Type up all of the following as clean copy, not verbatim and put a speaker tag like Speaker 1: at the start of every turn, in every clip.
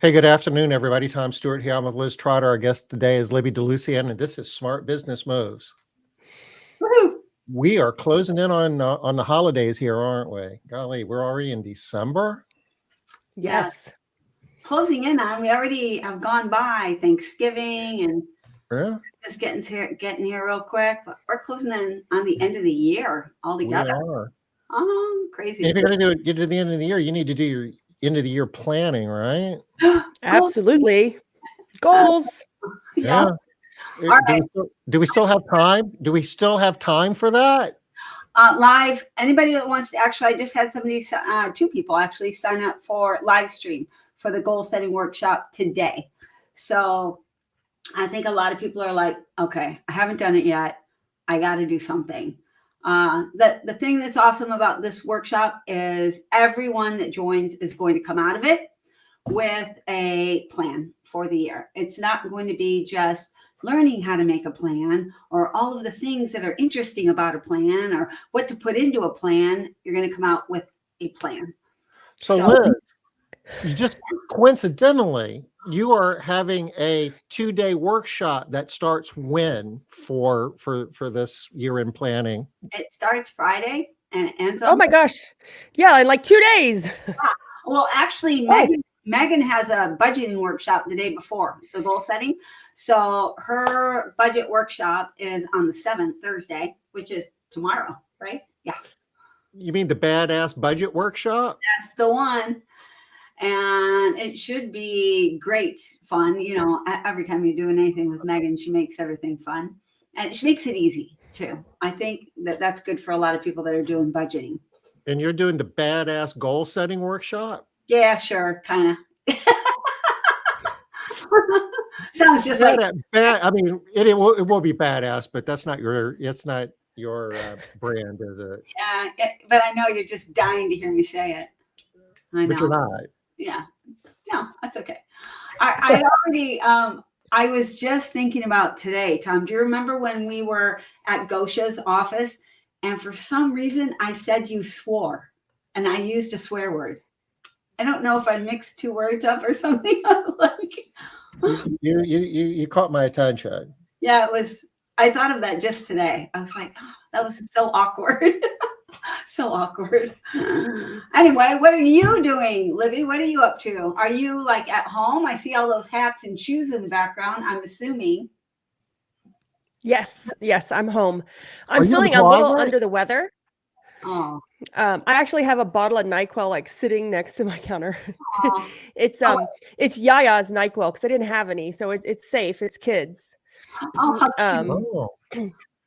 Speaker 1: Hey, good afternoon, everybody. Tom Stewart here. I'm with Liz Trotter. Our guest today is Libby DeLucian, and this is Smart Business Moves.
Speaker 2: Woohoo!
Speaker 1: We are closing in on the holidays here, aren't we? Golly, we're already in December.
Speaker 2: Yes. Closing in on, we already have gone by Thanksgiving and
Speaker 1: Yeah,
Speaker 2: just getting here real quick, but we're closing in on the end of the year
Speaker 1: we
Speaker 2: altogether.
Speaker 1: are.
Speaker 2: Oh,
Speaker 1: And
Speaker 2: crazy.
Speaker 1: if you're going to get to the end of the year, you need to do your end of the year planning, right?
Speaker 2: Goals.
Speaker 3: Absolutely. Goals.
Speaker 2: Yeah.
Speaker 1: Yeah.
Speaker 2: All
Speaker 1: Do we still have time? Do we still have time for that?
Speaker 2: Live, anybody that wants to, actually, I just had somebody, two people actually sign up for live stream for the goal setting workshop today. So I think a lot of people are like, okay, I haven't done it yet. I got to do something. The thing that's awesome about this workshop is everyone that joins is going to come out of it with a plan for the year. It's not going to be just learning how to make a plan or all of the things that are interesting about a plan or what to put into a plan. You're going to come out with a plan.
Speaker 1: So Liz, you just coincidentally, you are having a 2-day workshop that starts when for this year-end planning?
Speaker 2: It starts Friday and it ends on.
Speaker 3: Oh my gosh. Yeah, in like 2 days.
Speaker 2: Well, actually, Megan has a budgeting workshop the day before the goal setting. So her budget workshop is on the 7th, Thursday, which is tomorrow, right? Yeah.
Speaker 1: You mean the badass budget workshop?
Speaker 2: That's the one. And it should be great fun. You know, every time you're doing anything with Megan, she makes everything fun. And she makes it easy too. I think that that's good for a lot of people that are doing budgeting.
Speaker 1: And you're doing the badass goal setting workshop?
Speaker 2: Yeah, sure. Kind of. Sounds just like
Speaker 1: bad. I mean, it will be badass, but it's not your brand, is it?
Speaker 2: Yeah, but I know you're just dying to hear me say it. I know.
Speaker 1: But you're not.
Speaker 2: Yeah. No, that's okay. I already I was just thinking about today, Tom. Do you remember when we were at Gosha's office and for some reason I said you swore and I used a swear word? I don't know if I mixed two words up or something. I was like,
Speaker 1: you caught my attention.
Speaker 2: Yeah, it was. I thought of that just today. I was like, oh, that was so awkward. So awkward. Anyway, what are you doing, Libby? What are you up to? Are you like at home? I see all those hats and shoes in the background, I'm assuming.
Speaker 3: Yes, I'm home. I'm feeling a little under the weather.
Speaker 2: Oh.
Speaker 3: I actually have a bottle of NyQuil like sitting next to my counter. It's Yaya's NyQuil because I didn't have any, so it's safe. It's kids.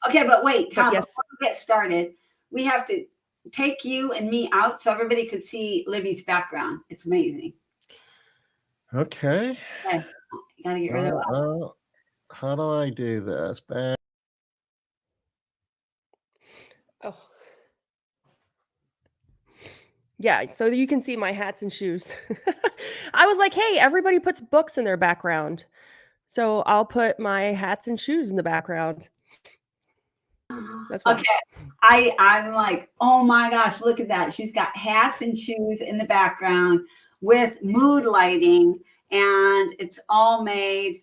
Speaker 2: Okay, but wait, Tom, before we get started, we have to take you and me out so everybody could see Libby's background. It's amazing.
Speaker 1: Okay.
Speaker 2: You gotta get rid of that.
Speaker 1: How do I do this?
Speaker 3: Oh. Yeah, so you can see my hats and shoes. I was like, hey, everybody puts books in their background. So I'll put my hats and shoes in the background. That's
Speaker 2: okay. I'm like, oh my gosh, look at that. She's got hats and shoes in the background with mood lighting, and it's all made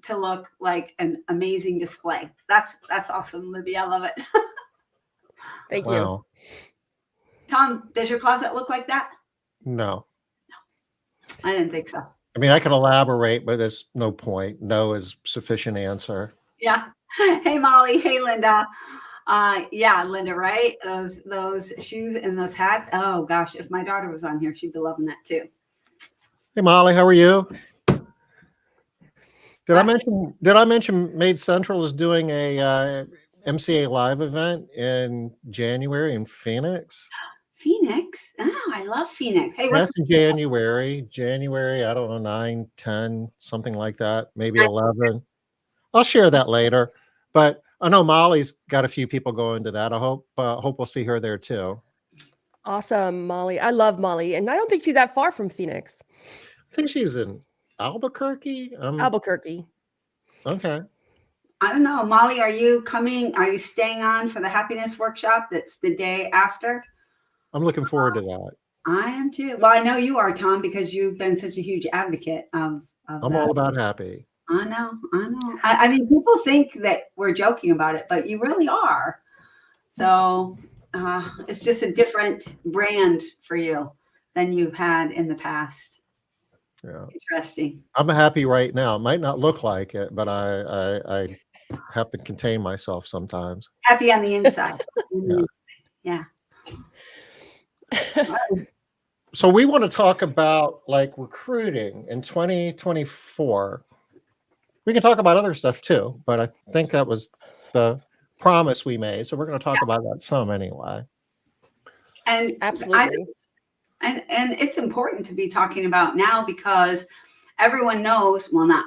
Speaker 2: to look like an amazing display. That's awesome, Libby. I love it.
Speaker 3: Thank you.
Speaker 2: Tom, does your closet look like that?
Speaker 1: No.
Speaker 2: I didn't think so.
Speaker 1: I mean, I can elaborate, but there's no point. No is sufficient answer.
Speaker 2: Yeah. Hey, Molly. Hey, Linda. Yeah, Linda, right? Those shoes and those hats. Oh gosh, if my daughter was on here, she'd be loving that too.
Speaker 1: Hey, Molly, how are you? Did I mention Made Central is doing a MCA Live event in January in Phoenix?
Speaker 2: Phoenix? Oh, I love Phoenix. Hey,
Speaker 1: that's in January, I don't know, 9, 10, something like that, maybe 11. I'll share that later. But I know Molly's got a few people going to that. I hope we'll see her there too.
Speaker 3: Awesome, Molly. I love Molly. And I don't think she's that far from Phoenix.
Speaker 1: I think she's in Albuquerque.
Speaker 3: Albuquerque.
Speaker 1: Okay.
Speaker 2: I don't know. Molly, are you coming? Are you staying on for the happiness workshop that's the day after?
Speaker 1: I'm looking forward to that.
Speaker 2: I am too. Well, I know you are, Tom, because you've been such a huge advocate of
Speaker 1: I'm
Speaker 2: that.
Speaker 1: all about happy.
Speaker 2: I know. I mean, people think that we're joking about it, but you really are. So it's just a different brand for you than you've had in the past.
Speaker 1: Yeah.
Speaker 2: Interesting.
Speaker 1: I'm happy right now. It might not look like it, but I have to contain myself sometimes.
Speaker 2: Happy on the inside.
Speaker 1: Yeah.
Speaker 2: Yeah.
Speaker 1: So we want to talk about like recruiting in 2024. We can talk about other stuff too, but I think that was the promise we made. So we're going to talk about that some anyway.
Speaker 2: And
Speaker 3: Absolutely.
Speaker 2: and it's important to be talking about now because everyone knows, well, not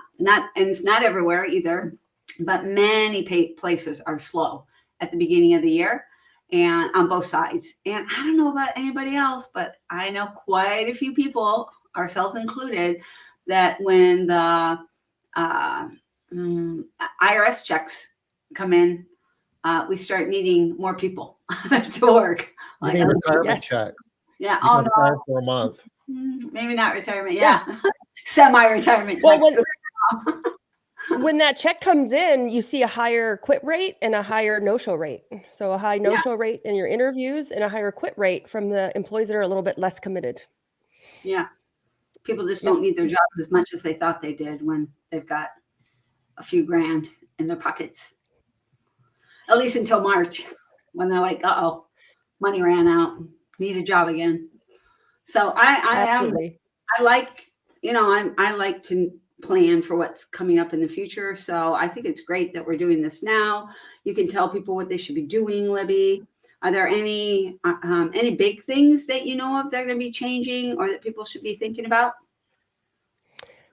Speaker 2: and it's not everywhere either, but many places are slow at the beginning of the year and on both sides. And I don't know about anybody else, but I know quite a few people, ourselves included, that when the IRS checks come in, we start needing more people to work.
Speaker 1: You
Speaker 2: Like,
Speaker 1: need retirement
Speaker 3: Yes.
Speaker 1: check.
Speaker 2: yeah.
Speaker 1: You
Speaker 2: Oh
Speaker 1: can
Speaker 2: no.
Speaker 1: retire for a month.
Speaker 2: Maybe not retirement. Yeah. Semi-retirement.
Speaker 3: Well,
Speaker 2: Tax.
Speaker 3: when that check comes in, you see a higher quit rate and a higher no-show rate. So a high no-show rate in your interviews and a higher quit rate from the employees that are a little bit less committed.
Speaker 2: Yeah. People just
Speaker 3: Yep.
Speaker 2: don't need their jobs as much as they thought they did when they've got a few grand in their pockets. At least until March, when they're like, uh-oh, money ran out, need a job again. So
Speaker 3: Absolutely.
Speaker 2: I like, I like to plan for what's coming up in the future. So I think it's great that we're doing this now. You can tell people what they should be doing, Libby. Are there any big things that you know of that are going to be changing or that people should be thinking about?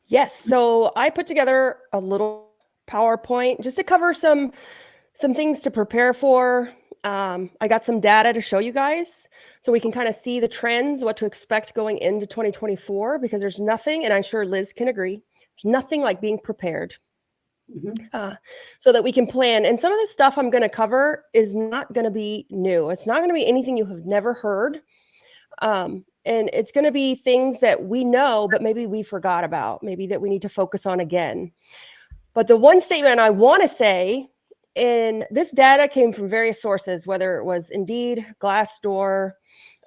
Speaker 3: Yes. So I put together a little PowerPoint just to cover some things to prepare for. I got some data to show you guys so we can kind of see the trends, what to expect going into 2024, because there's nothing, and I'm sure Liz can agree, there's nothing like being prepared. So that we can plan. And some of the stuff I'm going to cover is not going to be new. It's not going to be anything you have never heard. And it's going to be things that we know, but maybe we forgot about, maybe that we need to focus on again. But the one statement I want to say, and this data came from various sources, whether it was Indeed, Glassdoor,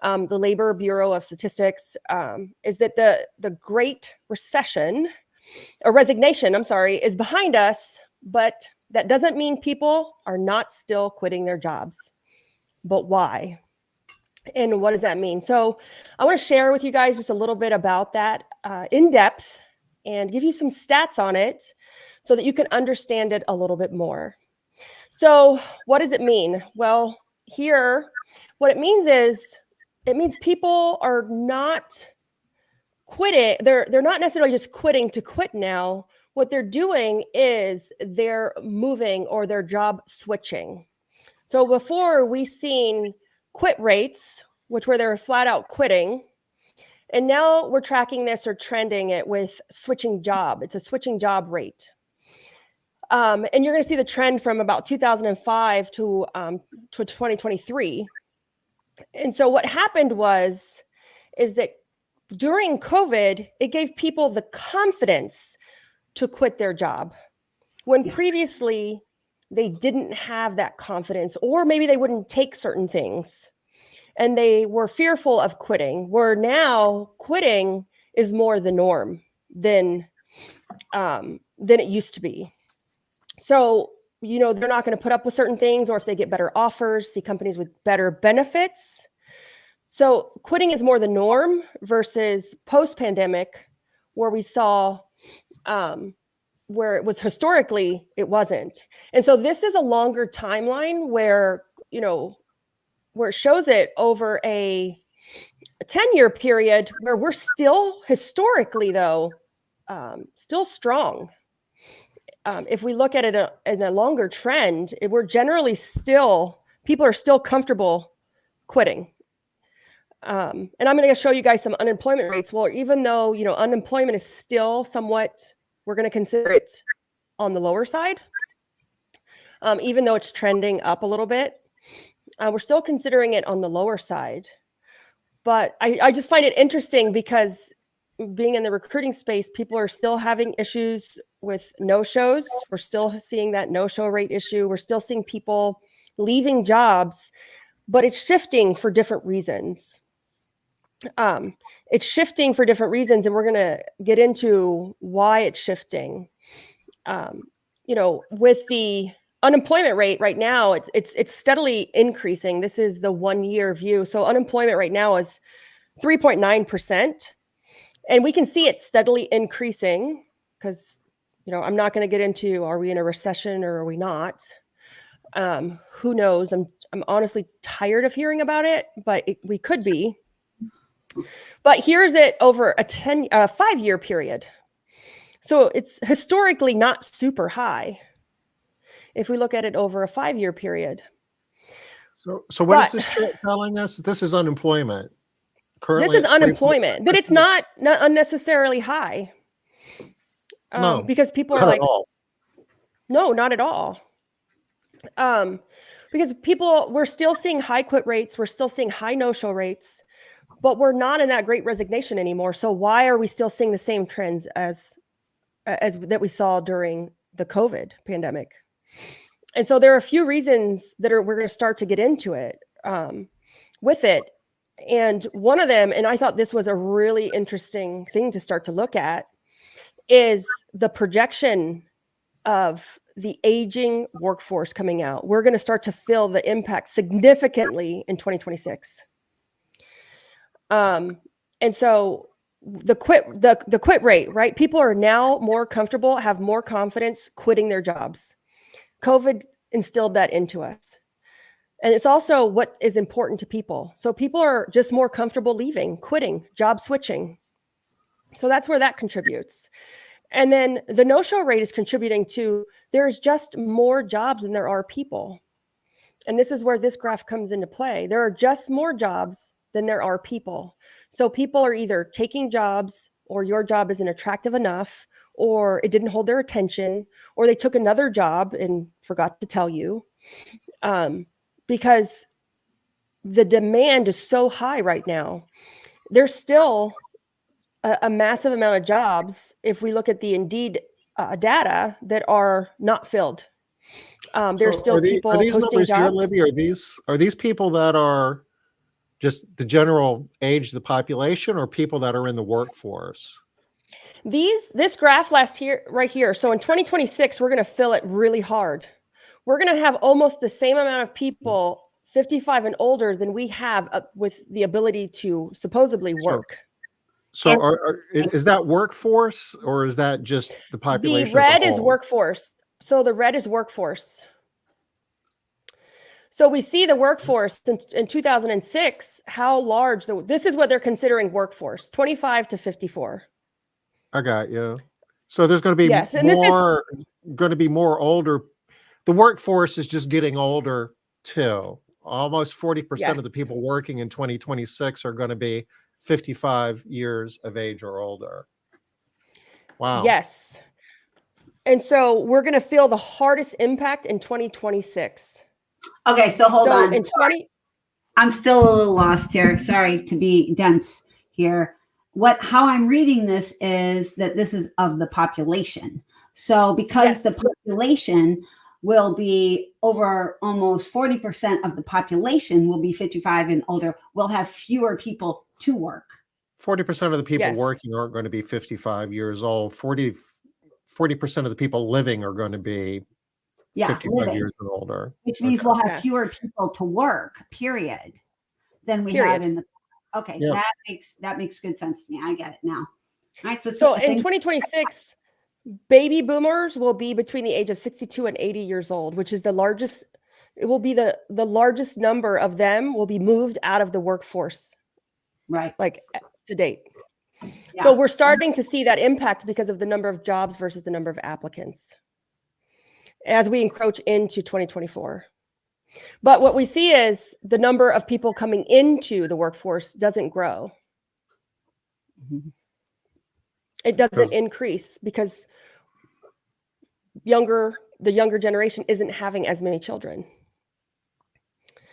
Speaker 3: the Labor Bureau of Statistics, is that the Great Recession, or resignation, I'm sorry, is behind us, but that doesn't mean people are not still quitting their jobs. But why? And what does that mean? So I want to share with you guys just a little bit about that in depth and give you some stats on it so that you can understand it a little bit more. So what does it mean? Well, here, what it means is, it means people are not quitting. They're not necessarily just quitting to quit now. What they're doing is they're moving or they're job switching. So before we seen quit rates, which were they're flat out quitting. And now we're tracking this or trending it with switching job. It's a switching job rate. And you're going to see the trend from about 2005 to 2023. And so what happened is that during COVID, it gave people the confidence to quit their job when previously they didn't have that confidence, or maybe they wouldn't take certain things and they were fearful of quitting, where now quitting is more the norm than it used to be. So, they're not going to put up with certain things, or if they get better offers, see companies with better benefits. So quitting is more the norm versus post-pandemic, where we saw where it was historically, it wasn't. And so this is a longer timeline where it shows it over a 10-year period where we're still historically, though, still strong. If we look at it in a longer trend, we're generally people are still comfortable quitting. And I'm going to show you guys some unemployment rates. Well, even though, unemployment is still somewhat, we're going to consider it on the lower side. Even though it's trending up a little bit, we're still considering it on the lower side. But I just find it interesting because being in the recruiting space, people are still having issues with no-shows. We're still seeing that no-show rate issue. We're still seeing people leaving jobs, but it's shifting for different reasons. It's shifting for different reasons, and we're going to get into why it's shifting. With the unemployment rate right now, it's steadily increasing. This is the 1-year view. So unemployment right now is 3.9%. And we can see it steadily increasing because, I'm not going to get into, are we in a recession or are we not? Who knows? I'm honestly tired of hearing about it, but we could be. But here's it over a 5-year period. So it's historically not super high if we look at it over a 5-year period.
Speaker 1: So what is this chart telling us? This is unemployment. Currently,
Speaker 3: this is unemployment, that it's not unnecessarily high.
Speaker 1: No,
Speaker 3: because people are
Speaker 1: not
Speaker 3: like,
Speaker 1: at all.
Speaker 3: no, not at all. Because we're still seeing high quit rates. We're still seeing high no-show rates, but we're not in that great resignation anymore. So why are we still seeing the same trends as that we saw during the COVID pandemic? And so there are a few reasons that we're going to start to get into it with it. And one of them, and I thought this was a really interesting thing to start to look at, is the projection of the aging workforce coming out. We're going to start to feel the impact significantly in 2026. And so the quit rate, right? People are now more comfortable, have more confidence quitting their jobs. COVID instilled that into us. And it's also what is important to people. So people are just more comfortable leaving, quitting, job switching. So that's where that contributes. And then the no-show rate is contributing to, there's just more jobs than there are people. And this is where this graph comes into play. There are just more jobs than there are people. So people are either taking jobs, or your job isn't attractive enough, or it didn't hold their attention, or they took another job and forgot to tell you. Because the demand is so high right now. There's still a massive amount of jobs, if we look at the Indeed data, that are not filled. There's still people
Speaker 1: are these
Speaker 3: posting
Speaker 1: numbers
Speaker 3: jobs.
Speaker 1: here, Libby, are these people that are just the general age of the population, or people that are in the workforce?
Speaker 3: This graph right here. So in 2026, we're going to fill it really hard. We're going to have almost the same amount of people 55 and older than we have with the ability to supposedly work.
Speaker 1: So is that workforce, or is that just the population?
Speaker 3: The red is workforce. So the red is workforce. So we see the workforce in 2006, how large, this is what they're considering workforce, 25 to 54.
Speaker 1: I got you. So there's going to be going to be more older. The workforce is just getting older too. Almost 40% of the people working in 2026 are going to be 55 years of age or older. Wow.
Speaker 3: Yes. And so we're going to feel the hardest impact in 2026.
Speaker 2: Okay, so hold on.
Speaker 3: In
Speaker 2: I'm still a little lost here. Sorry to be dense here. How I'm reading this is that this is of the population. So because the population will be over almost 40% of the population will be 55 and older, we'll have fewer people to work.
Speaker 1: 40% of the people working aren't going to be 55 years old. 40% of the people living are going to be 55 years and older.
Speaker 2: Which means we'll have fewer people to work, period, than we have in the. Okay, that makes good sense to me. I get it now. All right, so
Speaker 3: in 2026, baby boomers will be between the age of 62 and 80 years old, which is the largest. It will be the largest number of them will be moved out of the workforce,
Speaker 2: right?
Speaker 3: Like to date. Yeah. So we're starting to see that impact because of the number of jobs versus the number of applicants as we encroach into 2024. But what we see is the number of people coming into the workforce doesn't grow. Mm-hmm. It doesn't increase because the younger generation isn't having as many children.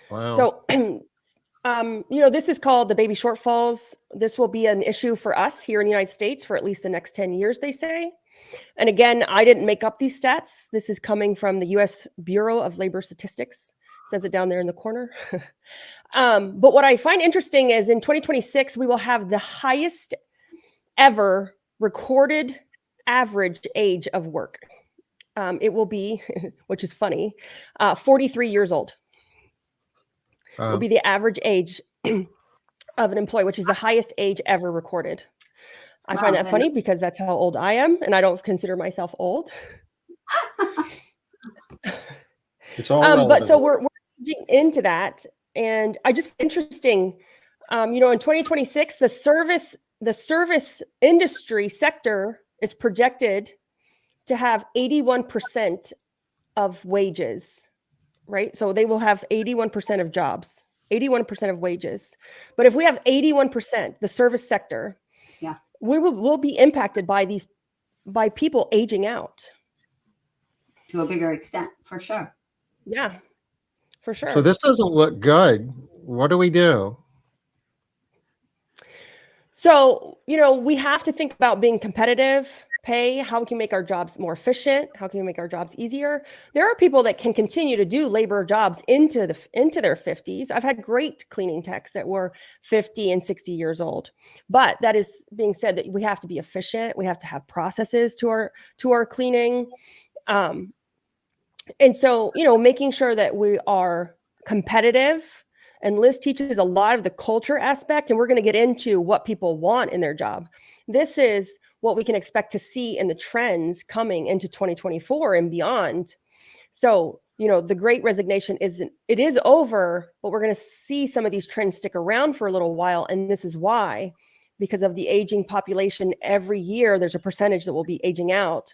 Speaker 1: Wow.
Speaker 3: So This is called the baby shortfalls. This will be an issue for us here in the United States for at least the next 10 years, they say. And again, I didn't make up these stats. This is coming from the U.S. Bureau of Labor Statistics. It says it down there in the corner. But what I find interesting is in 2026, we will have the highest ever recorded average age of work. It will be, which is funny, 43 years old. Will be the average age of an employee, which is the highest age ever recorded. I find that funny because that's how old I am, and I don't consider myself old.
Speaker 1: It's all relevant.
Speaker 3: But so we're digging into that, and I just interesting. In 2026, the service industry sector is projected to have 81% of wages. Right? So they will have 81% of jobs, 81% of wages. But if we have 81%, the service sector,
Speaker 2: yeah,
Speaker 3: we'll be impacted by people aging out.
Speaker 2: To a bigger extent, for sure.
Speaker 3: Yeah, for sure.
Speaker 1: So this doesn't look good. What do we do?
Speaker 3: So, we have to think about being competitive, pay, how we can make our jobs more efficient, how can we make our jobs easier. There are people that can continue to do labor jobs into their 50s. I've had great cleaning techs that were 50 and 60 years old. But that is being said that we have to be efficient. We have to have processes to our cleaning. And so, making sure that we are competitive. And Liz teaches a lot of the culture aspect, and we're going to get into what people want in their job. This is what we can expect to see in the trends coming into 2024 and beyond. So, the Great Resignation is over, but we're going to see some of these trends stick around for a little while. And this is why, because of the aging population, every year there's a percentage that will be aging out.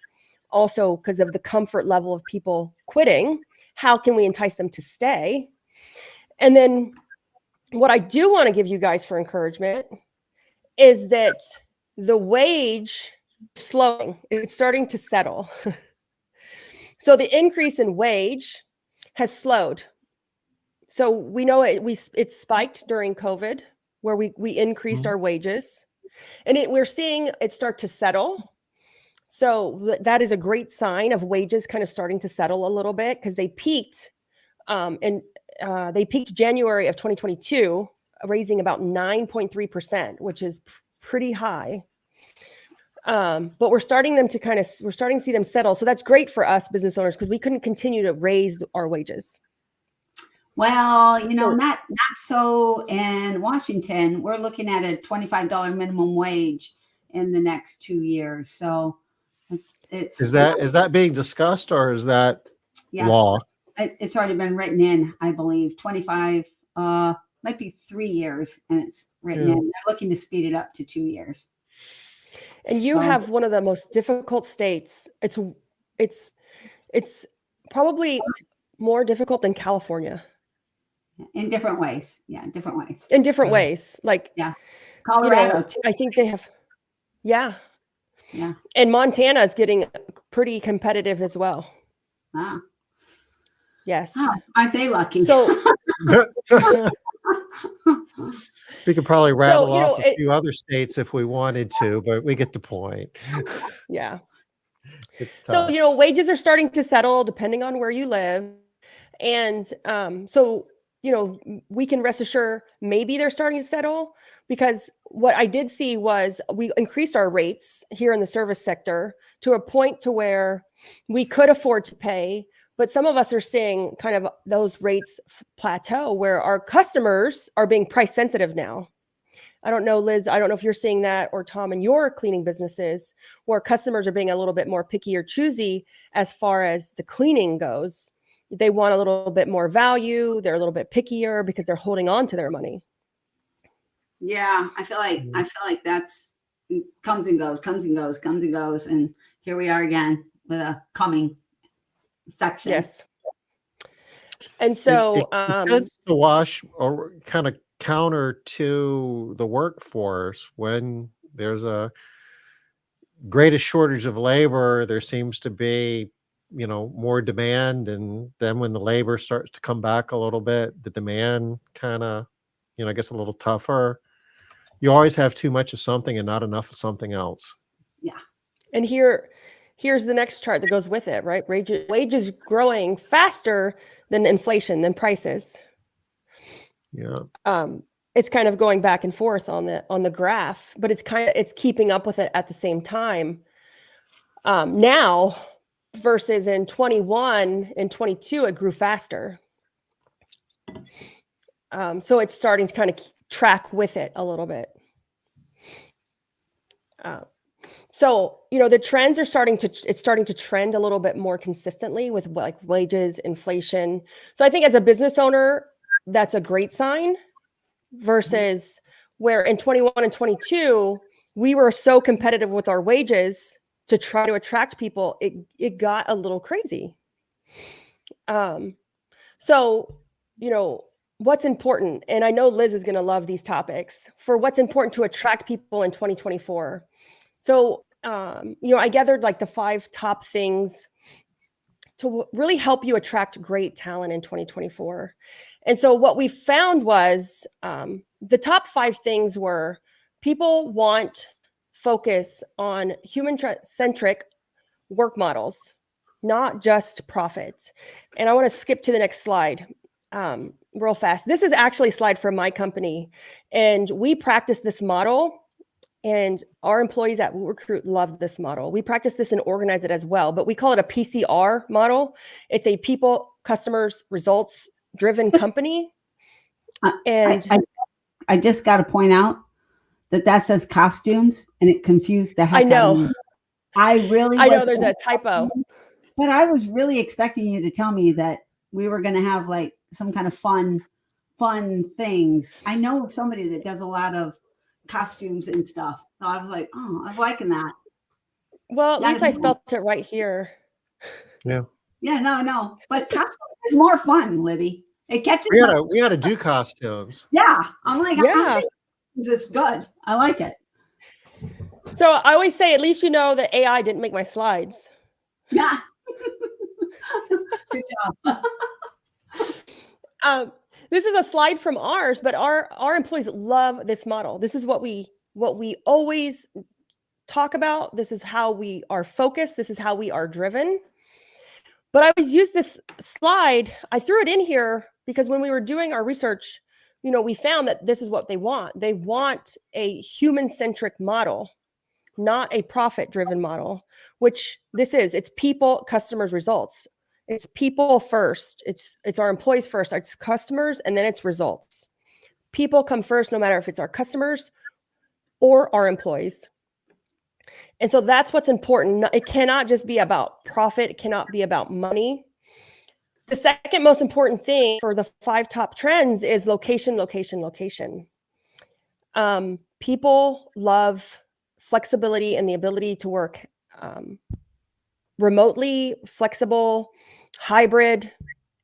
Speaker 3: Also, because of the comfort level of people quitting, how can we entice them to stay? And then what I do want to give you guys for encouragement is that the wage is slowing. It's starting to settle. So the increase in wage has slowed. So we know it spiked during COVID, where we increased our wages, and we're seeing it start to settle. So that is a great sign of wages kind of starting to settle a little bit, because they peaked they peaked January of 2022, raising about 9.3%, which is pretty high. But we're starting to see them settle. So that's great for us business owners, because we couldn't continue to raise our wages.
Speaker 2: Well, not so in Washington. We're looking at a $25 minimum wage in the next 2 years. So
Speaker 1: is that being discussed, or is that law?
Speaker 2: It's already been written in, I believe. 25 might be 3 years, and it's written in. They're looking to speed it up to 2 years.
Speaker 3: And you have one of the most difficult states. It's probably more difficult than California.
Speaker 2: In different ways. Yeah, in different ways.
Speaker 3: In different ways. Like,
Speaker 2: Colorado too.
Speaker 3: I think they have, yeah. And Montana is getting pretty competitive as well.
Speaker 2: Wow.
Speaker 3: Yes.
Speaker 2: Oh, aren't they lucky?
Speaker 3: So
Speaker 1: we could probably rattle off a few other states if we wanted to, but we get the point.
Speaker 3: Yeah.
Speaker 1: It's tough.
Speaker 3: So, wages are starting to settle depending on where you live. And so, we can rest assured maybe they're starting to settle, because what I did see was we increased our rates here in the service sector to a point to where we could afford to pay. But some of us are seeing kind of those rates plateau, where our customers are being price sensitive now. I don't know, Liz, I don't know if you're seeing that, or Tom, in your cleaning businesses, where customers are being a little bit more picky or choosy as far as the cleaning goes. They want a little bit more value. They're a little bit pickier because they're holding on to their money.
Speaker 2: Yeah, I feel like that's comes and goes. And here we are again with a coming section.
Speaker 3: Yes. And so
Speaker 1: it tends to wash or kind of counter to the workforce. When there's a greatest shortage of labor, there seems to be more demand, and then when the labor starts to come back a little bit, the demand kind of I guess a little tougher. You always have too much of something and not enough of something else.
Speaker 2: Yeah.
Speaker 3: And here's the next chart that goes with it, right? Wages growing faster than inflation, than prices.
Speaker 1: Yeah.
Speaker 3: It's kind of going back and forth on the graph, but it's keeping up with it at the same time. Now versus in 21 and 22, it grew faster. So it's starting to kind of track with it a little bit. So, the trends are starting to trend a little bit more consistently with like wages, inflation. So I think as a business owner, that's a great sign versus where in 21 and 22, we were so competitive with our wages to try to attract people. It got a little crazy. So, what's important, and I know Liz is going to love these topics, for what's important to attract people in 2024. So, I gathered like the 5 top things to really help you attract great talent in 2024. And so what we found was the top 5 things were people want focus on human-centric work models, not just profit. And I want to skip to the next slide real fast. This is actually a slide from my company, and we practice this model. And our employees at WootRecruit love this model. We practice this and organize it as well, but we call it a PCR model. It's a people, customers, results driven company. And
Speaker 2: I just got to point out that says costumes, and it confused the heck out of me.
Speaker 3: I know there's a typo.
Speaker 2: But I was really expecting you to tell me that we were going to have like some kind of fun things. I know somebody that does a lot of costumes and stuff. So I was like, oh, I was liking that.
Speaker 3: Well, at least I spelled it right here.
Speaker 1: Yeah.
Speaker 2: Yeah, no. But costumes is more fun, Libby. It catches
Speaker 1: we had to do costumes.
Speaker 2: Yeah. I'm like,
Speaker 3: yeah.
Speaker 2: This is good. I like it.
Speaker 3: So I always say, at least that AI didn't make my slides.
Speaker 2: Yeah. Good job.
Speaker 3: This is a slide from ours, but our employees love this model. This is what we always talk about. This is how we are focused. This is how we are driven. But I always use this slide. I threw it in here because when we were doing our research, we found that this is what they want. They want a human-centric model, not a profit-driven model, which this is. It's people, customers, results. It's people first. It's our employees first. It's customers, and then it's results. People come first, no matter if it's our customers or our employees. And so that's what's important. It cannot just be about profit. It cannot be about money. The second most important thing for the 5 top trends is location, location, location. People love flexibility and the ability to work remotely, flexible, hybrid.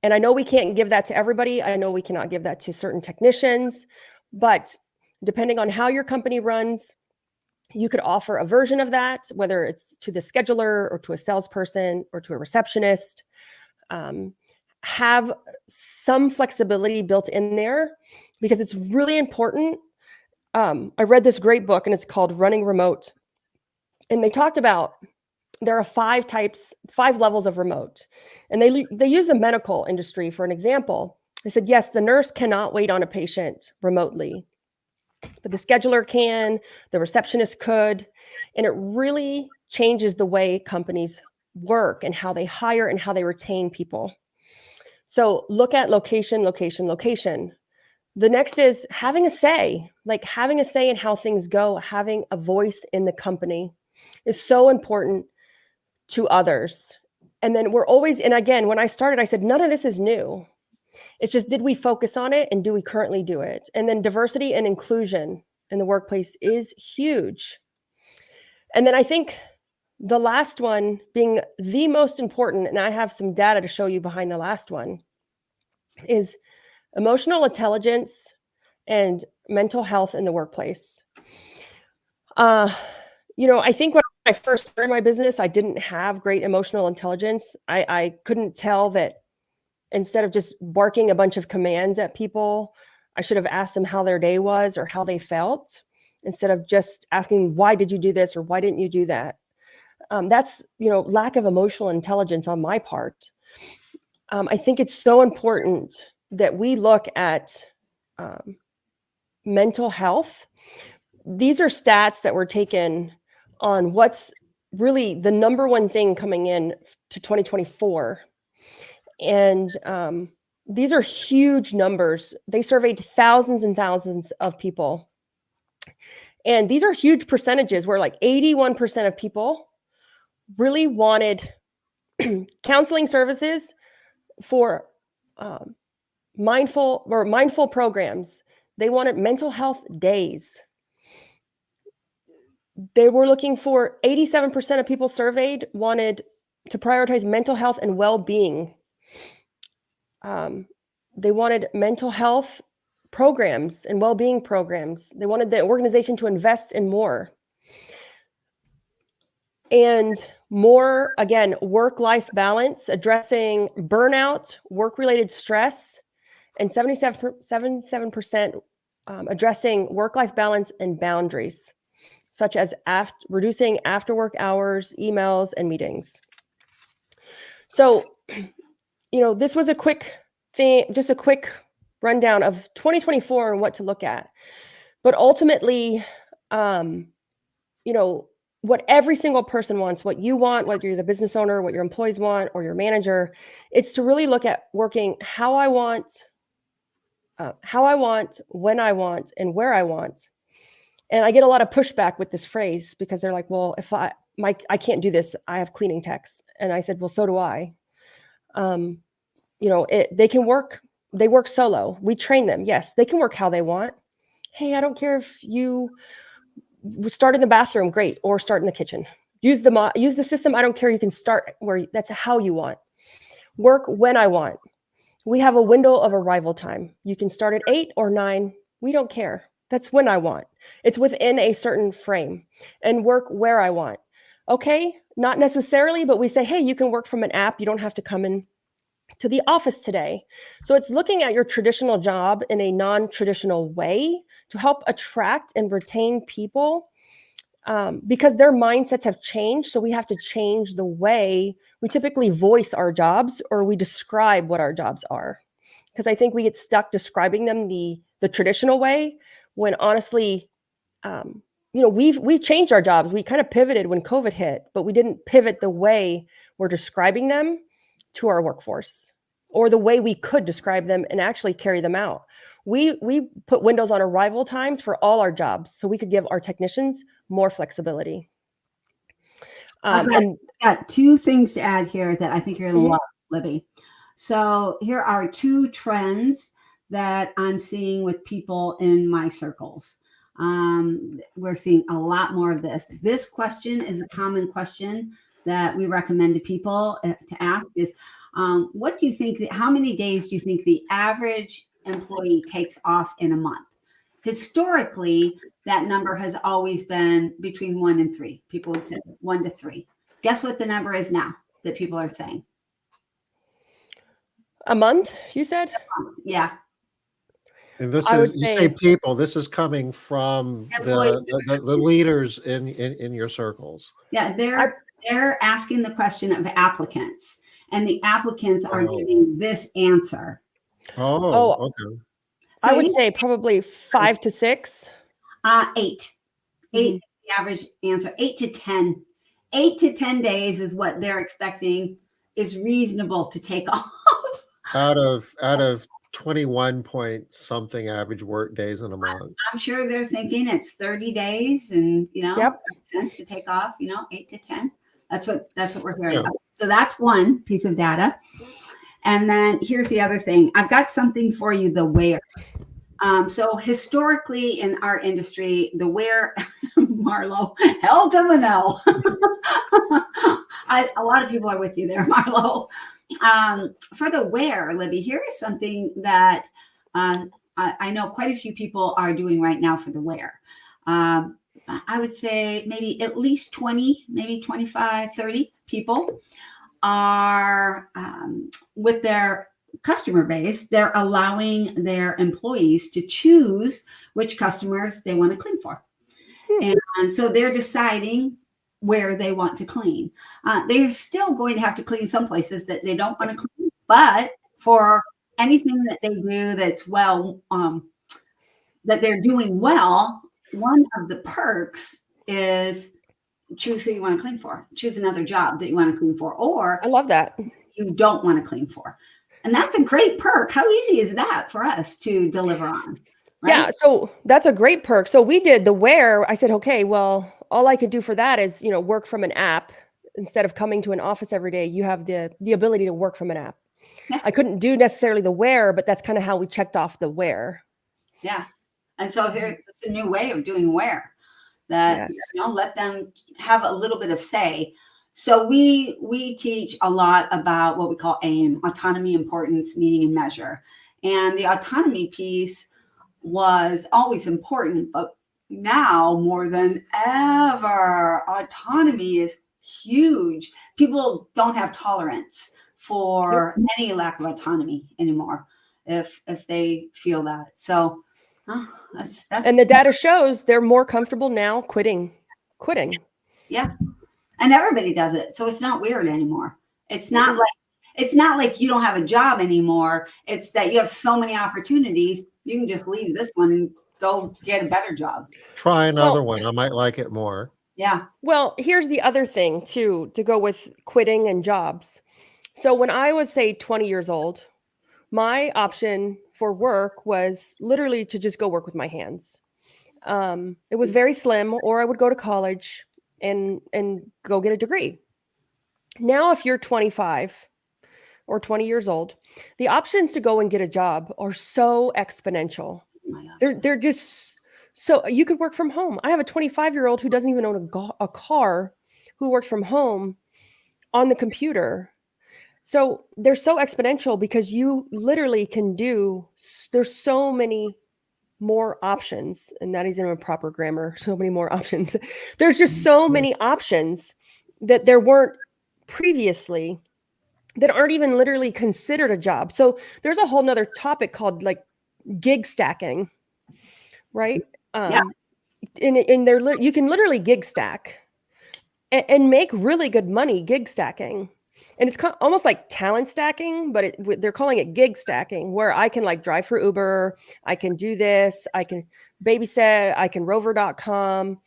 Speaker 3: And I know we can't give that to everybody. I know we cannot give that to certain technicians, but depending on how your company runs, you could offer a version of that, whether it's to the scheduler or to a salesperson or to a receptionist. Have some flexibility built in there because it's really important. I read this great book and it's called Running Remote. And they talked about there are 5 levels of remote. And they use the medical industry for an example. They said, yes, the nurse cannot wait on a patient remotely, but the scheduler can, the receptionist could, and it really changes the way companies work and how they hire and how they retain people. So look at location, location, location. The next is having a say, like having a say in how things go, having a voice in the company is so important to others. And then and again, when I started, I said, none of this is new. It's just, did we focus on it and do we currently do it? And then diversity and inclusion in the workplace is huge. And then I think the last one being the most important, and I have some data to show you behind the last one, is emotional intelligence and mental health in the workplace. I think when I first started my business, I didn't have great emotional intelligence. I couldn't tell that instead of just barking a bunch of commands at people, I should have asked them how their day was or how they felt, instead of just asking, why did you do this or why didn't you do that? That's, lack of emotional intelligence on my part. I think it's so important that we look at mental health. These are stats that were taken on what's really the number one thing coming in to 2024. And these are huge numbers. They surveyed thousands and thousands of people. And these are huge percentages where like 81% of people really wanted counseling services for mindful programs. They wanted mental health days. They were looking for 87% of people surveyed wanted to prioritize mental health and well-being. They wanted mental health programs and well-being programs. They wanted the organization to invest in more. And more, again, work-life balance, addressing burnout, work-related stress, and 77% addressing work-life balance and boundaries, such as reducing after-work hours, emails, and meetings. So, this was a quick thing, just a quick rundown of 2024 and what to look at. But ultimately, what every single person wants, what you want, whether you're the business owner, what your employees want, or your manager, it's to really look at working how I want, when I want, and where I want. And I get a lot of pushback with this phrase because they're like, well, if I can't do this, I have cleaning techs. And I said, well, so do I. They can work. They work solo. We train them. Yes, they can work how they want. Hey, I don't care if you start in the bathroom, great, or start in the kitchen. Use the system. I don't care. You can start where that's how you want. Work when I want. We have a window of arrival time. You can start at 8 or 9. We don't care. That's when I want. It's within a certain frame. And work where I want. Okay, not necessarily, but we say, hey, you can work from an app. You don't have to come in to the office today. So it's looking at your traditional job in a non-traditional way to help attract and retain people because their mindsets have changed. So we have to change the way we typically voice our jobs or we describe what our jobs are. Because I think we get stuck describing them the traditional way when honestly, we've changed our jobs. We kind of pivoted when COVID hit, but we didn't pivot the way we're describing them to our workforce or the way we could describe them and actually carry them out. We put windows on arrival times for all our jobs so we could give our technicians more flexibility.
Speaker 2: I've got two things to add here that I think you're going to love, Libby. So here are two trends that I'm seeing with people in my circles. We're seeing a lot more of this. This question is a common question that we recommend to people to ask is, what do you think, how many days do you think the average employee takes off in a month? Historically, that number has always been between 1 and 3. People would say 1 to 3. Guess what the number is now that people are saying?
Speaker 3: A month, you said?
Speaker 2: Yeah.
Speaker 1: And this is, you say people, this is coming from the leaders in your circles.
Speaker 2: Yeah, they're asking the question of applicants, and the applicants are giving this answer.
Speaker 1: Oh, okay.
Speaker 3: So I would say probably 5 to 6.
Speaker 2: 8. 8 is the average answer. 8 to 10. 8 to 10 days is what they're expecting is reasonable to take off.
Speaker 1: Out of 21 point something average work days in a month.
Speaker 2: I'm sure they're thinking it's 30 days and, it makes sense to take off, 8 to 10. That's what we're hearing. Yeah. So that's one piece of data. And then here's the other thing. I've got something for you, the where. So historically in our industry, the where, Marlo, hell to the no. A lot of people are with you there, Marlo. For the where, Libby, here is something that I know quite a few people are doing right now for the where. I would say maybe at least 20, maybe 25, 30 people are with their customer base, they're allowing their employees to choose which customers they want to clean for. And so they're deciding where they want to clean. They're still going to have to clean some places that they don't want to clean, but for anything that they do that's well, that they're doing well, one of the perks is choose who you want to clean for. Choose another job that you want to clean for, or
Speaker 3: I love that.
Speaker 2: you don't want to clean for. And that's a great perk. How easy is that for us to deliver on? Right?
Speaker 3: Yeah, so that's a great perk. So we did the where. I said, okay, well, all I could do for that is, work from an app. Instead of coming to an office every day, you have the ability to work from an app.
Speaker 2: Yeah.
Speaker 3: I couldn't do necessarily the where, but that's kind of how we checked off the where.
Speaker 2: Yeah. And so here's a new way of doing where that,
Speaker 3: Yes.
Speaker 2: let them have a little bit of say. So we teach a lot about what we call AIM, autonomy, importance, meaning, and measure. And the autonomy piece was always important, but now more than ever, autonomy is huge. People don't have tolerance for any lack of autonomy anymore if they feel that. So that's
Speaker 3: And the data shows they're more comfortable now quitting.
Speaker 2: Yeah. And everybody does it. So it's not weird anymore. It's not like you don't have a job anymore. It's that you have so many opportunities. You can just leave this one and go get a better job.
Speaker 1: Try another one. I might like it more.
Speaker 2: Yeah.
Speaker 3: Well, here's the other thing too, to go with quitting and jobs. So when I was, say, 20 years old, my option for work was literally to just go work with my hands. It was very slim, or I would go to college and go get a degree. Now, if you're 25 or 20 years old, the options to go and get a job are so exponential. They're just so you could work from home. I have a 25-year-old who doesn't even own a car, who works from home on the computer. So they're so exponential because you literally can there's so many more options, and that isn't a proper grammar. So many more options. There's just so many options that there weren't previously that aren't even literally considered a job. So there's a whole nother topic called like gig stacking, right?
Speaker 2: Yeah.
Speaker 3: And you can literally gig stack and make really good money gig stacking. And it's almost like talent stacking, but they're calling it gig stacking, where I can like drive for Uber, I can do this, I can babysit, I can rover.com,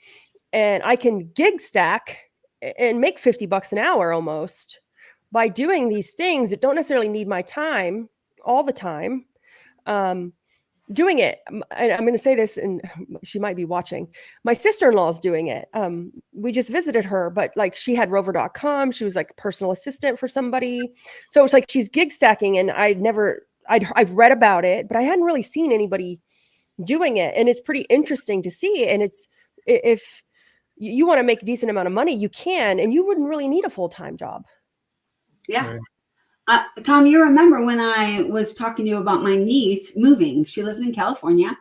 Speaker 3: and I can gig stack and make $50 an hour almost by doing these things that don't necessarily need my time all the time. Doing it. And I'm going to say this, and she might be watching. My sister-in-law is doing it. We just visited her, but like she had rover.com. She was like personal assistant for somebody. So it's like she's gig stacking, and I've read about it, but I hadn't really seen anybody doing it. And it's pretty interesting to see. And if you want to make a decent amount of money, you can, and you wouldn't really need a full-time job.
Speaker 2: Yeah.
Speaker 1: Right.
Speaker 2: Tom, you remember when I was talking to you about my niece moving? She lived in California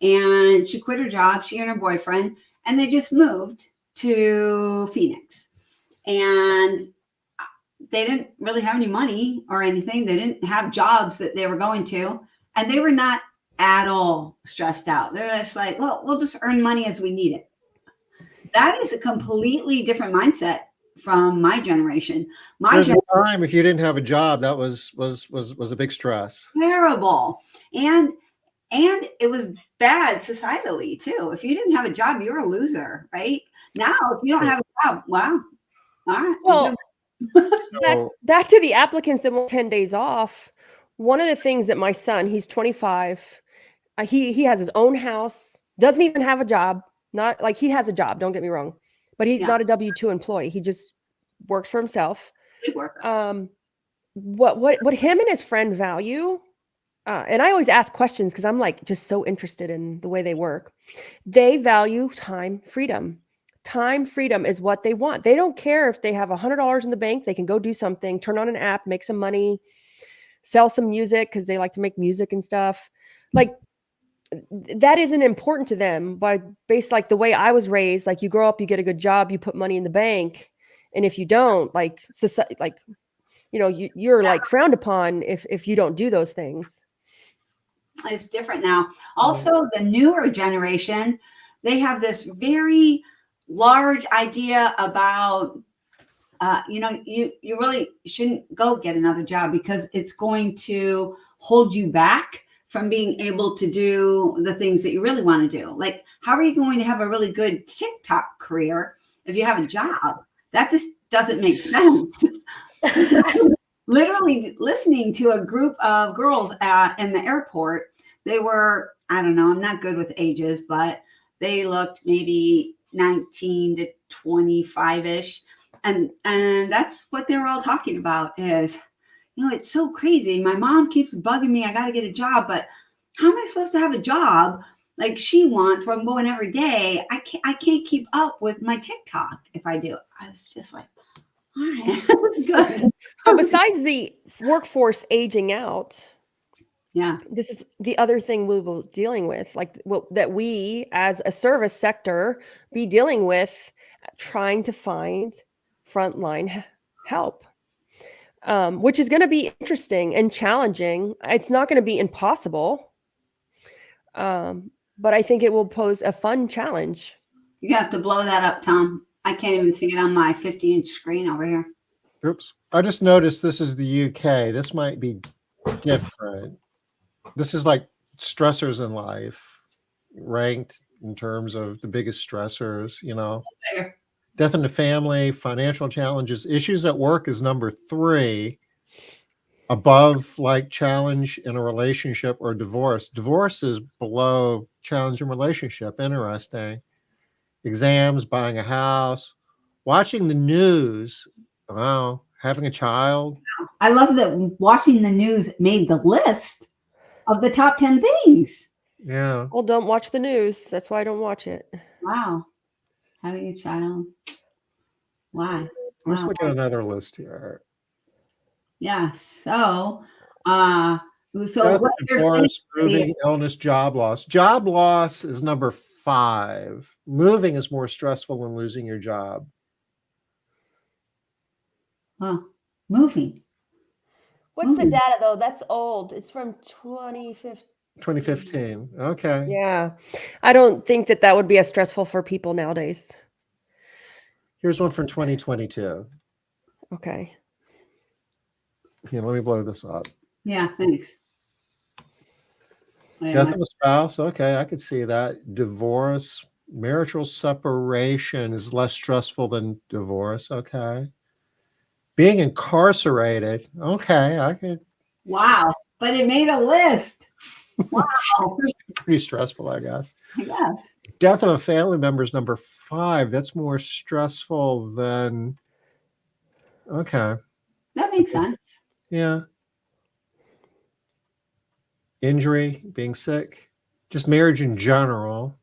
Speaker 2: and she quit her job, she and her boyfriend, and they just moved to Phoenix. And they didn't really have any money or anything. They didn't have jobs that they were going to, and they were not at all stressed out. They're just like, well, we'll just earn money as we need it. That is a completely different mindset from my generation.
Speaker 1: There's a time if you didn't have a job, that was a big stress.
Speaker 2: Terrible. And it was bad societally too. If you didn't have a job, you're a loser, right? Now, if you don't have a job, wow. All right.
Speaker 3: Well, back to the applicants that want 10 days off. One of the things that my son, he's 25, he has his own house, doesn't even have a job. Not like he has a job, don't get me wrong, but he's not a W-2 employee. He just works for himself.
Speaker 2: Good worker.
Speaker 3: What him and his friend value, and I always ask questions because I'm like just so interested in the way they work. They value time freedom. Time freedom is what they want. They don't care if they have $100 in the bank. They can go do something, turn on an app, make some money, sell some music because they like to make music and stuff. Like that isn't important to them based like the way I was raised. Like you grow up, you get a good job, you put money in the bank. And if you don't, like society, like you're like frowned upon if you don't do those things.
Speaker 2: It's different now. Also, the newer generation, they have this very large idea about, you really shouldn't go get another job because it's going to hold you back from being able to do the things that you really want to do. Like, how are you going to have a really good TikTok career if you have a job? That just doesn't make sense. Literally listening to a group of girls in the airport. They were, I don't know, I'm not good with ages, but they looked maybe 19 to 25-ish. And that's what they were all talking about is, it's so crazy. My mom keeps bugging me. I got to get a job, but how am I supposed to have a job like she wants where I'm going every day? I can't keep up with my TikTok if I do. I was just like, all right, that's good.
Speaker 3: So besides the workforce aging out,
Speaker 2: yeah,
Speaker 3: this is the other thing we will dealing with, like that we as a service sector be dealing with, trying to find frontline help, which is going to be interesting and challenging. It's not going to be impossible, but I think it will pose a fun challenge.
Speaker 2: You have to blow that up, Tom. I can't even see it on my 50-inch screen over here.
Speaker 1: Oops. I just noticed this is the UK. This might be different. This is like stressors in life, ranked in terms of the biggest stressors,
Speaker 2: There.
Speaker 1: Death in the family, financial challenges, issues at work is number 3, above like challenge in a relationship or divorce. Divorce is below challenge in relationship. Interesting. Exams, buying a house, watching the news. Wow. Having a child.
Speaker 2: I love that watching the news made the list of the top 10 things.
Speaker 1: Yeah.
Speaker 3: Well, don't watch the news. That's why I don't watch it.
Speaker 2: Wow. Having a child. Why?
Speaker 1: Let's
Speaker 2: Wow.
Speaker 1: look at another list here.
Speaker 2: Yeah. So
Speaker 1: Death,
Speaker 2: what you're
Speaker 1: divorce,
Speaker 2: saying,
Speaker 1: moving, illness, job loss. Job loss is number 5. Moving is more stressful than losing your job.
Speaker 2: moving.
Speaker 3: What's the data though? That's old. It's from 2015.
Speaker 1: 2015. Okay.
Speaker 3: Yeah. I don't think that would be as stressful for people nowadays.
Speaker 1: Here's one from 2022.
Speaker 3: Okay.
Speaker 1: Here, let me blow this up.
Speaker 2: Yeah, thanks.
Speaker 1: Death of a spouse. Okay, I could see that. Divorce, marital separation is less stressful than divorce. Okay. Being incarcerated. Okay, I could.
Speaker 2: Wow. But it made a list. Wow.
Speaker 1: Pretty stressful, I guess.
Speaker 2: Yes.
Speaker 1: Death of a family member is number 5. That's more stressful than. Okay.
Speaker 2: That makes sense.
Speaker 1: Yeah. Injury, being sick, just marriage in general.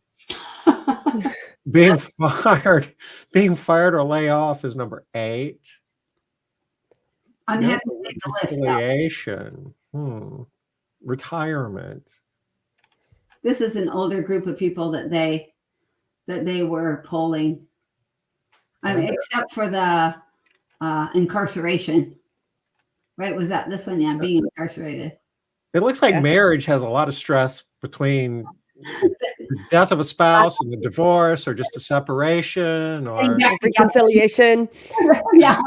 Speaker 1: Being fired or lay off is number 8.
Speaker 2: I'm happy to make the list now.
Speaker 1: Reconciliation. Retirement.
Speaker 2: This is an older group of people that they were polling. I mean, except for the incarceration. Right? Was that this one? Yeah, being incarcerated.
Speaker 1: It looks like marriage has a lot of stress between the death of a spouse and the divorce, or just a separation, or
Speaker 3: reconciliation.
Speaker 2: Yeah.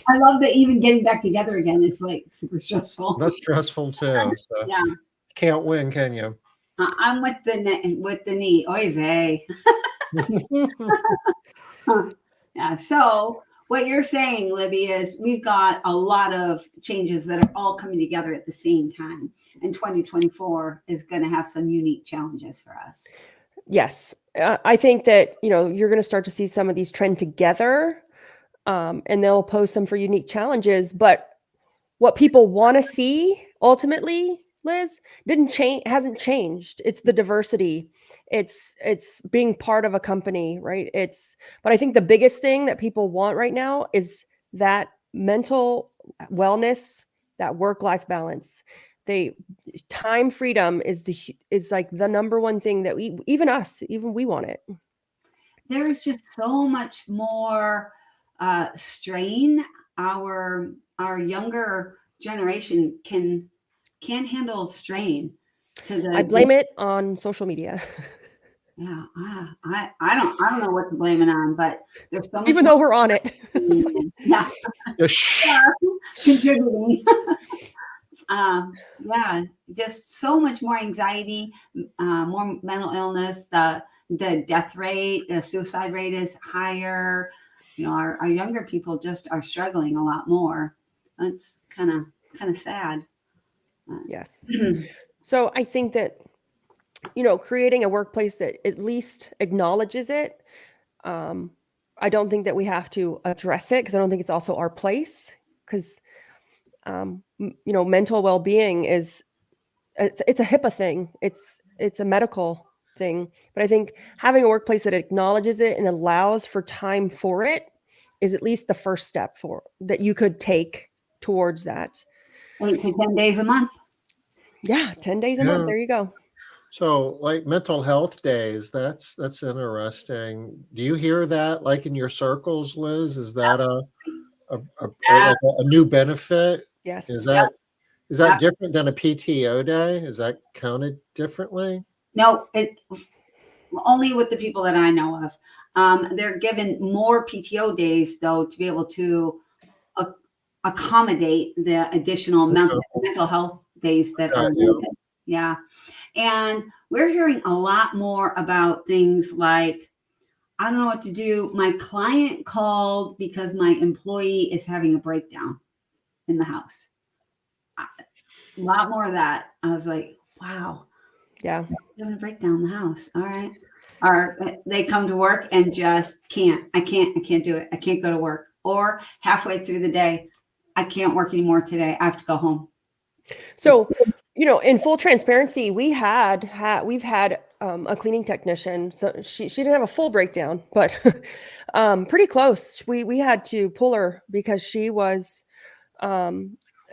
Speaker 2: I love that even getting back together again is like super stressful.
Speaker 1: That's stressful too. So
Speaker 2: yeah.
Speaker 1: Can't win, can you?
Speaker 2: I'm with the knee. Oy vey. Yeah. So what you're saying, Libby, is we've got a lot of changes that are all coming together at the same time. And 2024 is going to have some unique challenges for us.
Speaker 3: Yes. I think that, you're going to start to see some of these trend together, and they'll pose some for unique challenges. But what people want to see ultimately, Liz, hasn't changed. It's the diversity. It's being part of a company, right? But I think the biggest thing that people want right now is that mental wellness, that work-life balance. Time freedom is like the number one thing that we want it.
Speaker 2: There is just so much more strain our younger generation can't handle strain to
Speaker 3: I
Speaker 2: the
Speaker 3: blame it on social media.
Speaker 2: yeah. I don't know what to blame it on, but there's so much
Speaker 3: Even though we're on it.
Speaker 2: yeah.
Speaker 1: Yeah, shh.
Speaker 2: Contributing. Yeah, just so much more anxiety, more mental illness. The death rate, the suicide rate is higher. You know, our younger people just are struggling a lot more. It's kind of sad.
Speaker 3: Yes. So I think that, creating a workplace that at least acknowledges it. I don't think that we have to address it because I don't think it's also our place. Because, mental well-being it's a HIPAA thing. It's a medical thing. But I think having a workplace that acknowledges it and allows for time for it is at least the first step that you could take towards that.
Speaker 2: 8 to 10 days a month.
Speaker 3: Yeah, 10 days a month. There you go.
Speaker 1: So, like mental health days, that's interesting. Do you hear that, like in your circles, Liz? Is that like a new benefit?
Speaker 3: Yes.
Speaker 1: Is that different than a PTO day? Is that counted differently?
Speaker 2: No, it only with the people that I know of. They're given more PTO days though to be able to accommodate the additional mental health days that are needed. Yeah. And we're hearing a lot more about things like, I don't know what to do. My client called because my employee is having a breakdown in the house. A lot more of that. I was like, wow.
Speaker 3: Yeah.
Speaker 2: Having a breakdown in the house. All right. Or they come to work and just can't. I can't do it. I can't go to work. Or halfway through the day, I can't work anymore today. I have to go home.
Speaker 3: So, in full transparency, we've had a cleaning technician. So she didn't have a full breakdown, but pretty close. We had to pull her because she was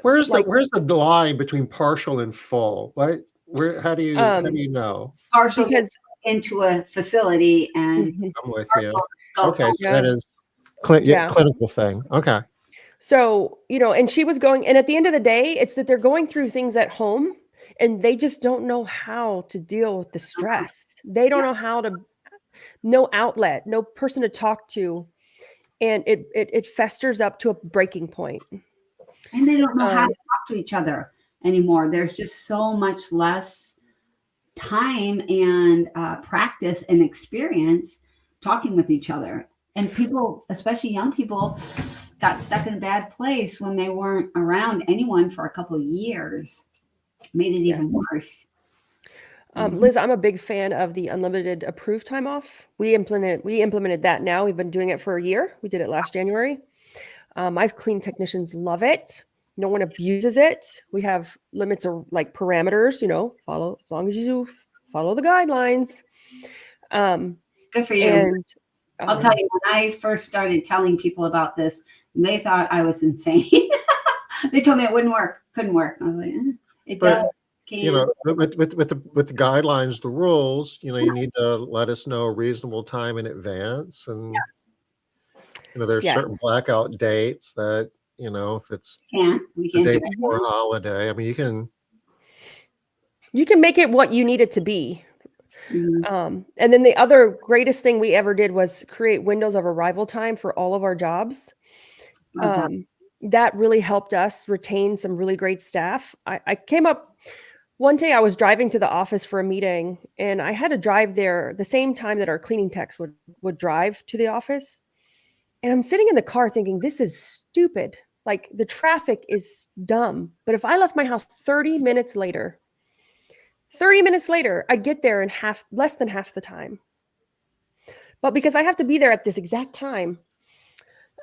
Speaker 1: Where's the line between partial and full? How do you know?
Speaker 2: Partial
Speaker 3: because
Speaker 2: into a facility and
Speaker 1: I'm with you.
Speaker 2: go
Speaker 1: Okay,
Speaker 2: home.
Speaker 1: so that is clinical thing. Okay.
Speaker 3: So, and she was going, and at the end of the day, it's that they're going through things at home and they just don't know how to deal with the stress. They don't know no outlet, no person to talk to. And it festers up to a breaking point.
Speaker 2: And they don't know how to talk to each other anymore. There's just so much less time and practice and experience talking with each other. And people, especially young people, got stuck in a bad place when they weren't around anyone for a couple of years. Made it even worse.
Speaker 3: Liz, I'm a big fan of the unlimited approved time off. We implemented that now. We've been doing it for a year. We did it last January. I've cleaned technicians love it. No one abuses it. We have limits or like parameters, follow as long as you follow the guidelines.
Speaker 2: Good for you.
Speaker 3: And
Speaker 2: I'll tell you, when I first started telling people about this, they thought I was insane. They told me it wouldn't work, couldn't work. I was like, it does.
Speaker 1: With the guidelines, the rules, you need to let us know a reasonable time in advance, and there's certain blackout dates that if it's
Speaker 2: we can't
Speaker 1: the day
Speaker 2: do
Speaker 1: before a holiday. I mean,
Speaker 3: you can make it what you need it to be. And then the other greatest thing we ever did was create windows of arrival time for all of our jobs. That really helped us retain some really great staff. I came up one day, I was driving to the office for a meeting and I had to drive there the same time that our cleaning techs would drive to the office. And I'm sitting in the car thinking, this is stupid. Like the traffic is dumb. But if I left my house 30 minutes later, I'd get there in less than half the time. But because I have to be there at this exact time.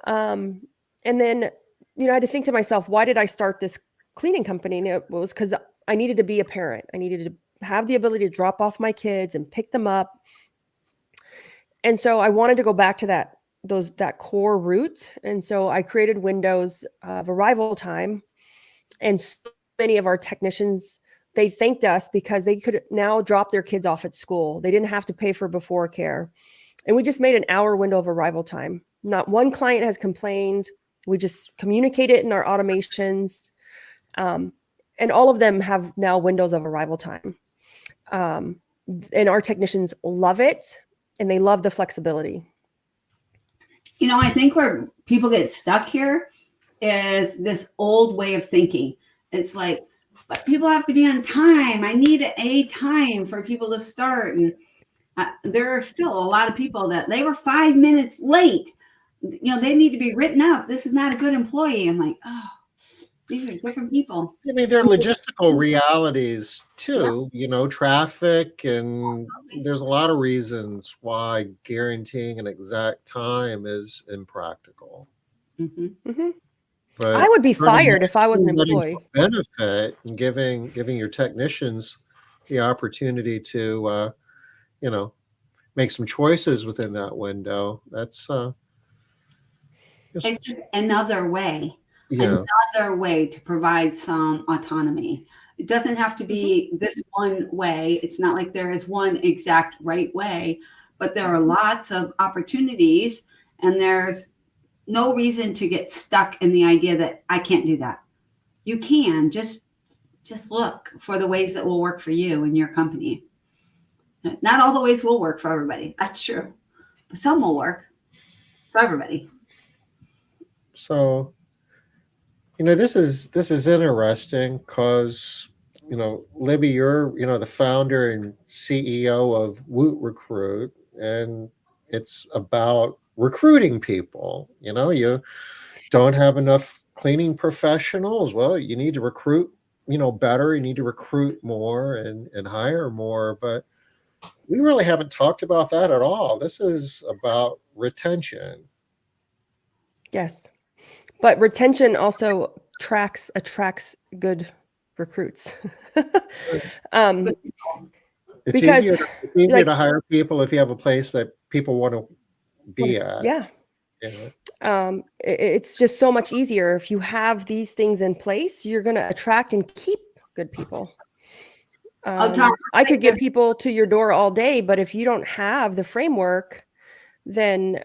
Speaker 3: And then, I had to think to myself, why did I start this cleaning company? And it was because I needed to be a parent. I needed to have the ability to drop off my kids and pick them up. And so I wanted to go back to that core root. And so I created windows of arrival time. And so many of our technicians, they thanked us because they could now drop their kids off at school. They didn't have to pay for before care. And we just made an hour window of arrival time. Not one client has complained. We just communicate it in our automations. And all of them have now windows of arrival time. And our technicians love it, and they love the flexibility.
Speaker 2: You know, I think where people get stuck here is this old way of thinking. It's like, but people have to be on time. I need a time for people to start. And there are still a lot of people that they were 5 minutes late. You know, they need to be written up. This is not a good employee. I'm like, oh, these are different people.
Speaker 1: I mean, there are logistical realities too, you know, traffic, and there's a lot of reasons why guaranteeing an exact time is impractical.
Speaker 2: Mm-hmm.
Speaker 1: But
Speaker 3: I would be
Speaker 1: sort of
Speaker 3: fired if I was an
Speaker 1: letting
Speaker 3: employee.
Speaker 1: benefit and giving your technicians the opportunity to, you know, make some choices within that window. That's
Speaker 2: It's just another way.
Speaker 1: yeah.
Speaker 2: Another way to provide some autonomy. It doesn't have to be this one way. It's not like there is one exact right way, but there are lots of opportunities, and there's no reason to get stuck in the idea that I can't do that. You can just look for the ways that will work for you and your company. Not all the ways will work for everybody. That's true. But some will work for everybody.
Speaker 1: So, you know, this is interesting because, you know, Libby, you're, you know, the founder and CEO of WootRecruit, and it's about recruiting people. You know, you don't have enough cleaning professionals. Well, you need to recruit, you know, better. You need to recruit more and hire more. But we really haven't talked about that at all. This is about retention.
Speaker 3: Yes. But retention also attracts good recruits.
Speaker 1: It's
Speaker 3: Because,
Speaker 1: it's easier
Speaker 3: like,
Speaker 1: to hire people if you have a place that people want to be at.
Speaker 3: yeah.
Speaker 1: You know?
Speaker 3: It's just so much easier. If you have these things in place, you're going to attract and keep good people. I could get people to your door all day, but if you don't have the framework, then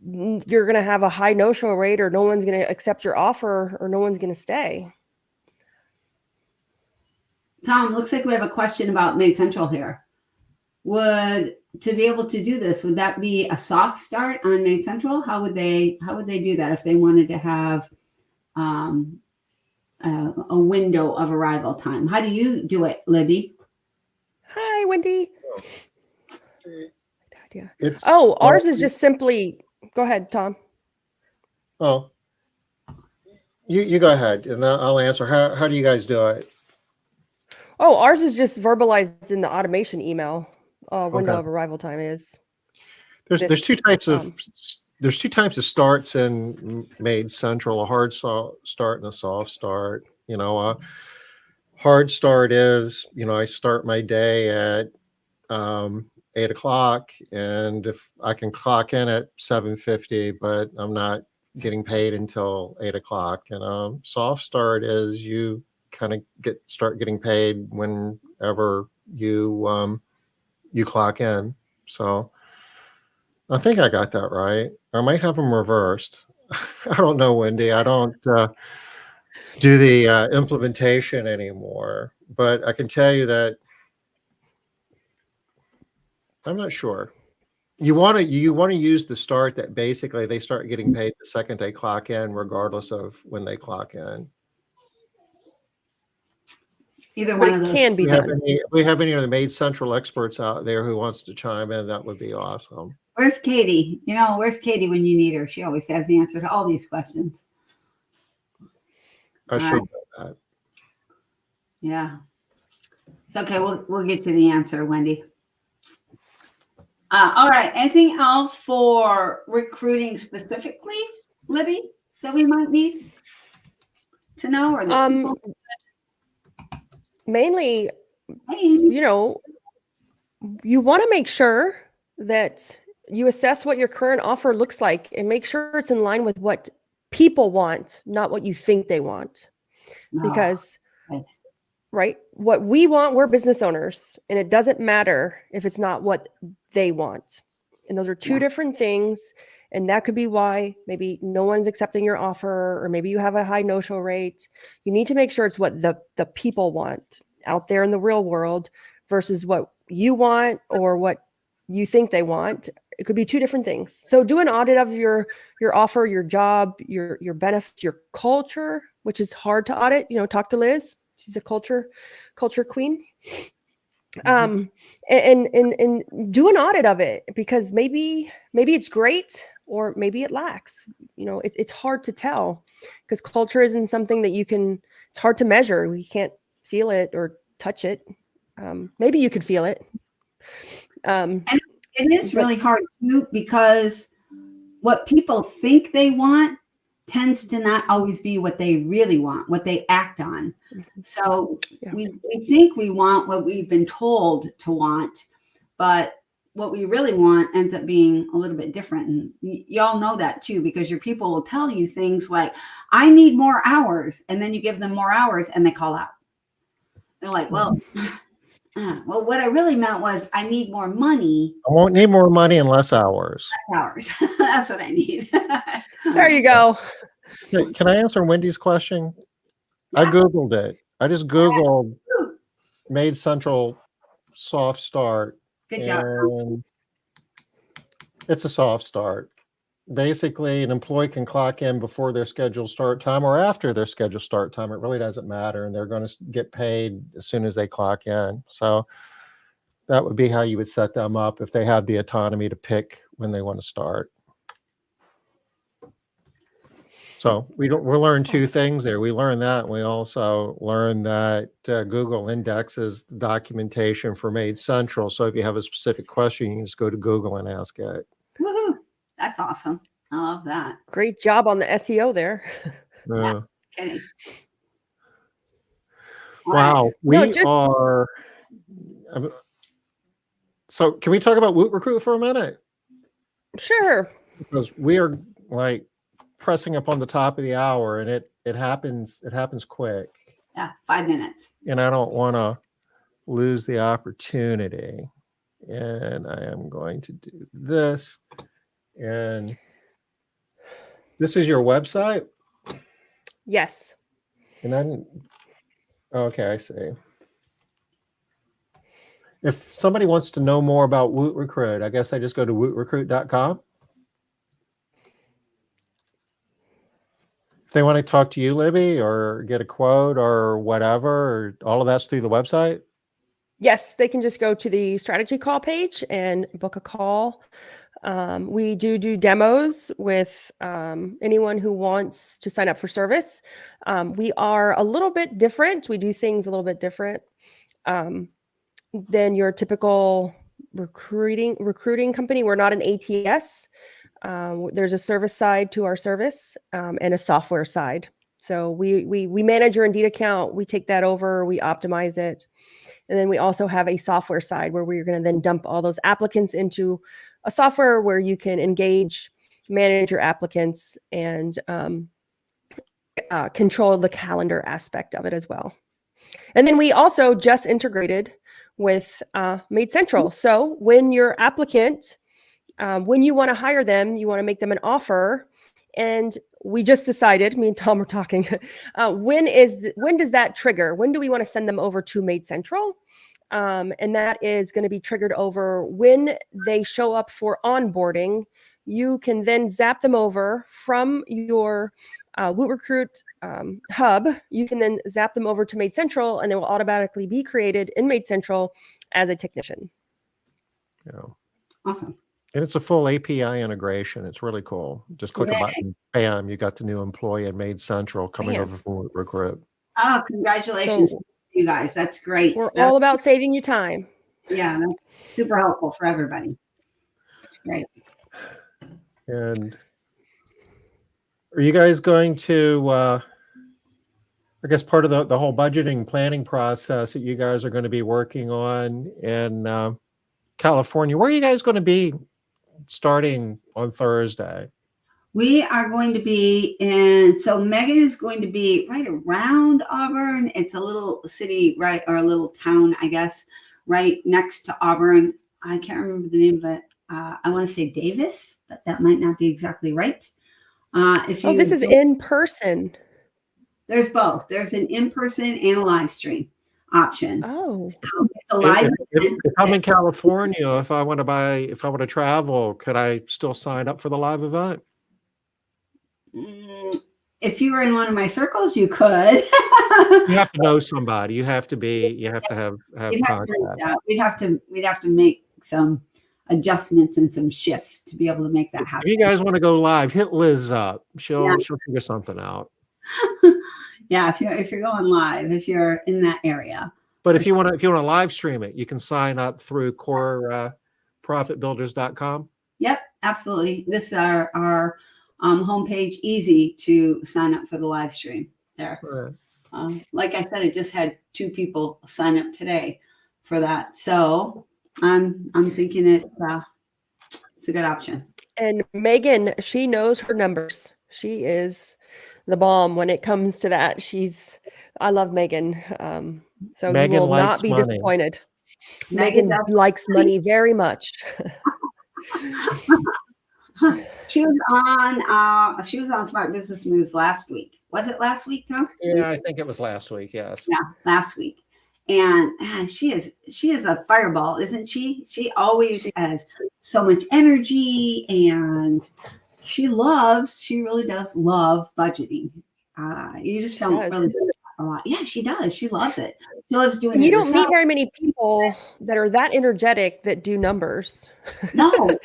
Speaker 3: you're going to have a high no-show rate, or no one's going to accept your offer, or no one's going to stay.
Speaker 2: Tom, looks like we have a question about Made Central here. To be able to do this, would that be a soft start on Made Central? How would they do that if they wanted to have a window of arrival time? How do you do it, Libby?
Speaker 3: Hi, Wendy.
Speaker 1: Yeah.
Speaker 3: Ours is just simply, go ahead, Tom.
Speaker 1: Oh, you go ahead, and I'll answer. How do you guys do it?
Speaker 3: Oh, ours is just verbalized in the automation email. Window of arrival time is.
Speaker 1: There's two types of starts in Made Central: a hard start and a soft start. You know, a hard start is, you know, I start my day at 8 o'clock, and if I can clock in at 7:50, but I'm not getting paid until 8 o'clock. And soft start is you kind of start getting paid whenever you clock in. So I think I got that right. I might have them reversed. I don't know, Wendy. I don't do the implementation anymore, but I can tell you that I'm not sure. You want to use the start that basically they start getting paid the second they clock in, regardless of when they clock in.
Speaker 2: Either one of those
Speaker 3: can be done.
Speaker 1: We have any of the Made Central experts out there who wants to chime in? That would be awesome.
Speaker 2: Where's Katie? You know, where's Katie when you need her? She always has the answer to all these questions.
Speaker 1: I should know that.
Speaker 2: Yeah. It's okay. We'll get to the answer, Wendy. All right. Anything else for recruiting specifically, Libby, that we might need to know? Or
Speaker 3: mainly, you know, you want to make sure that you assess what your current offer looks like and make sure it's in line with what people want, not what you think they want. Because, right, what we want, we're business owners, and it doesn't matter if it's not what they want. And those are two different things. And that could be why maybe no one's accepting your offer, or maybe you have a high no-show rate. You need to make sure it's what the people want out there in the real world versus what you want or what you think they want. It could be two different things. So do an audit of your offer, your job, your benefits, your culture, which is hard to audit. Talk to Liz. She's a culture queen. And do an audit of it, because maybe it's great or maybe it lacks. It's hard to tell, because culture isn't something that it's hard to measure. We can't feel it or touch it. Maybe you could feel it.
Speaker 2: And it is really hard too, because what people think they want tends to not always be what they really want, what they act on. So we think we want what we've been told to want, but what we really want ends up being a little bit different. And y'all know that too, because your people will tell you things like, I need more hours. And then you give them more hours and they call out. They're like, well, what I really meant was I need more money.
Speaker 1: I won't need more money and less hours.
Speaker 2: Less hours. That's what I need.
Speaker 3: There you go.
Speaker 1: Can I answer Wendy's question? Yeah. I Googled it. I just Googled Made Central soft start.
Speaker 2: Good job.
Speaker 1: And it's a soft start. Basically, an employee can clock in before their scheduled start time or after their scheduled start time. It really doesn't matter. And they're going to get paid as soon as they clock in. So that would be how you would set them up if they have the autonomy to pick when they want to start. So we learn two things there. We learn that. We also learn that Google indexes the documentation for Made Central. So if you have a specific question, you can just go to Google and ask it.
Speaker 2: Woohoo! That's awesome. I love that.
Speaker 3: Great job on the SEO there.
Speaker 1: Yeah.
Speaker 2: Okay.
Speaker 1: Wow. So can we talk about WootRecruit for a minute?
Speaker 3: Sure.
Speaker 1: Because we are like pressing up on the top of the hour, and it happens quick.
Speaker 2: Yeah, 5 minutes.
Speaker 1: And I don't want to lose the opportunity. And I am going to do this. And this is your website?
Speaker 3: Yes.
Speaker 1: And then, okay, I see. If somebody wants to know more about WootRecruit, I guess they just go to WootRecruit.com. If they want to talk to you, Libby, or get a quote or whatever, or all of that's through the website?
Speaker 3: Yes, they can just go to the strategy call page and book a call. We do demos with anyone who wants to sign up for service. We are a little bit different. We do things a little bit different than your typical recruiting company. We're not an ATS. There's a service side to our service and a software side. So we manage your Indeed account. We take that over. We optimize it. And then we also have a software side where we're going to then dump all those applicants into a software where you can engage, manage your applicants, and control the calendar aspect of it as well. And then we also just integrated with Made Central. So when your applicant, when you want to hire them, you want to make them an offer. And we just decided, me and Tom were talking, when does that trigger? When do we want to send them over to Made Central? And that is going to be triggered over when they show up for onboarding. You can then zap them over from your WootRecruit hub. You can then zap them over to Made Central, and they will automatically be created in Made Central as a technician.
Speaker 1: Yeah.
Speaker 2: Awesome.
Speaker 1: And it's a full API integration. It's really cool. Just click a button, bam, you got the new employee at Made Central coming over from WootRecruit.
Speaker 2: Oh, congratulations, you guys. That's great.
Speaker 3: We're all about saving you time.
Speaker 2: Yeah, that's super helpful for everybody. That's great.
Speaker 1: And are you guys going to, I guess part of the whole budgeting planning process that you guys are going to be working on in California, where are you guys going to be starting on Thursday?
Speaker 2: We are going to be so Megan is going to be right around Auburn. It's a little city, right, or a little town, I guess, right next to Auburn. I can't remember the name of it. I want to say Davis, but that might not be exactly right. If you
Speaker 3: Oh, this is in person.
Speaker 2: there's both. There's an in-person and a live stream option.
Speaker 3: Oh,
Speaker 2: So it's a live event.
Speaker 1: If I'm in California, if I want to travel, could I still sign up for the live event?
Speaker 2: If you were in one of my circles, you could.
Speaker 1: You have to know somebody. You have to have contact.
Speaker 2: We'd have to make some adjustments and some shifts to be able to make that happen.
Speaker 1: If you guys want to go live, hit Liz up. She'll figure something out.
Speaker 2: Yeah, if you're going live, if you're in that area.
Speaker 1: But if you want to live stream it, you can sign up through coreprofitbuilders.com.
Speaker 2: Yep, absolutely. This is our homepage. Easy to sign up for the live stream there.
Speaker 1: Right.
Speaker 2: Like I said, it just had 2 people sign up today for that. So I'm thinking it's a good option.
Speaker 3: and Megan, she knows her numbers. She is the bomb when it comes to that. I love Megan. So
Speaker 1: Megan
Speaker 3: you will not
Speaker 1: likes
Speaker 3: be
Speaker 1: money.
Speaker 3: disappointed.
Speaker 2: Megan
Speaker 3: Megan
Speaker 2: does
Speaker 3: likes money very much.
Speaker 2: She was on Smart Business Moves last week. Was it last week, Tom?
Speaker 1: Yeah, I think it was last week. Yes.
Speaker 2: Yeah, last week. And she is a fireball, isn't she? She always has so much energy, and she really does love budgeting. You just don't really do it a lot. Yeah, she does. She loves it. She loves doing
Speaker 3: And
Speaker 2: it.
Speaker 3: you don't
Speaker 2: herself.
Speaker 3: meet very many people that are that energetic that do numbers.
Speaker 2: No.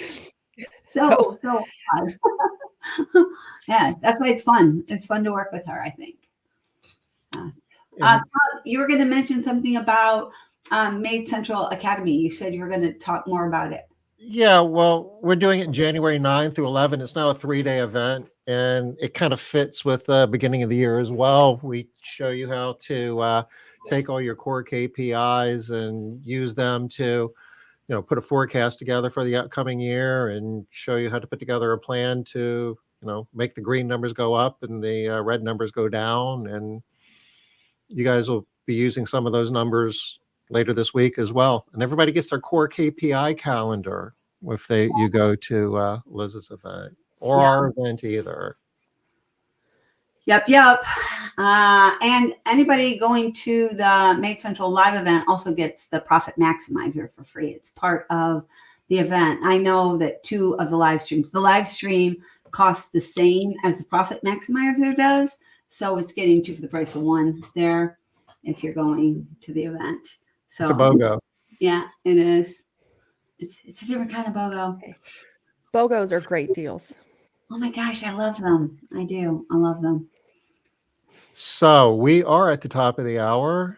Speaker 2: So fun. Yeah, that's why it's fun. It's fun to work with her, I think. You were going to mention something about Made Central Academy. You said you were going to talk more about it.
Speaker 1: Yeah, well, we're doing it January 9th through 11. It's now a 3-day event, and it kind of fits with the beginning of the year as well. We show you how to take all your core KPIs and use them to put a forecast together for the upcoming year, and show you how to put together a plan to, make the green numbers go up and the red numbers go down. And you guys will be using some of those numbers later this week as well. And everybody gets their core KPI calendar if you go to Liz's event or our event either.
Speaker 2: Yep. And anybody going to the Made Central live event also gets the Profit Maximizer for free. It's part of the event. I know that 2 of the live stream costs the same as the Profit Maximizer does. So it's getting 2 for the price of 1 there if you're going to the event. So
Speaker 1: it's a BOGO.
Speaker 2: Yeah, it is. It's a different kind of BOGO.
Speaker 3: Okay. BOGOs are great deals.
Speaker 2: Oh my gosh, I love them. I do. I love them.
Speaker 1: So we are at the top of the hour.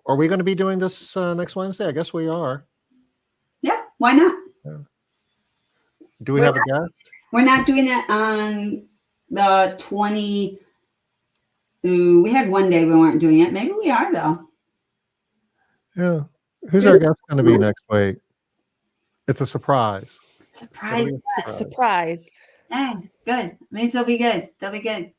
Speaker 1: Are we going to be doing this next Wednesday? I guess we are.
Speaker 2: Yeah, why not?
Speaker 1: Yeah. Do we have a guest?
Speaker 2: We're not doing it on the 20. We had one day we weren't doing it. Maybe we are, though.
Speaker 1: Yeah. Who's our guest going to be next week? It's a surprise.
Speaker 2: Surprise.
Speaker 3: Surprise.
Speaker 2: Hey, good. Means they'll be good. They'll be good.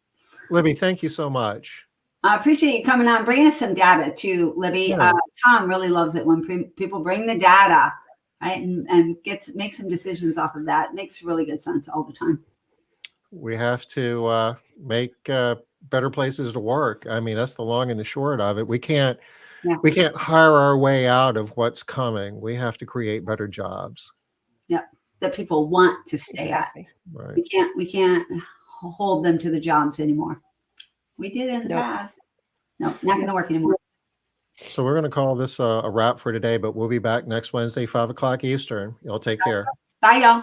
Speaker 1: Libby, thank you so much.
Speaker 2: I appreciate you coming on, bringing us some data too, Libby.
Speaker 1: Yeah.
Speaker 2: Tom really loves it when people bring the data, right, and make some decisions off of that. It makes really good sense all the time.
Speaker 1: We have to make better places to work. I mean, that's the long and the short of it. We can't hire our way out of what's coming. We have to create better jobs.
Speaker 2: Yeah, that people want to stay at.
Speaker 1: Right.
Speaker 2: We can't hold them to the jobs anymore. We did in the past. No, not going to work anymore.
Speaker 1: So we're going to call this a wrap for today, but we'll be back next Wednesday, 5 o'clock Eastern. Y'all take care.
Speaker 2: Bye, y'all.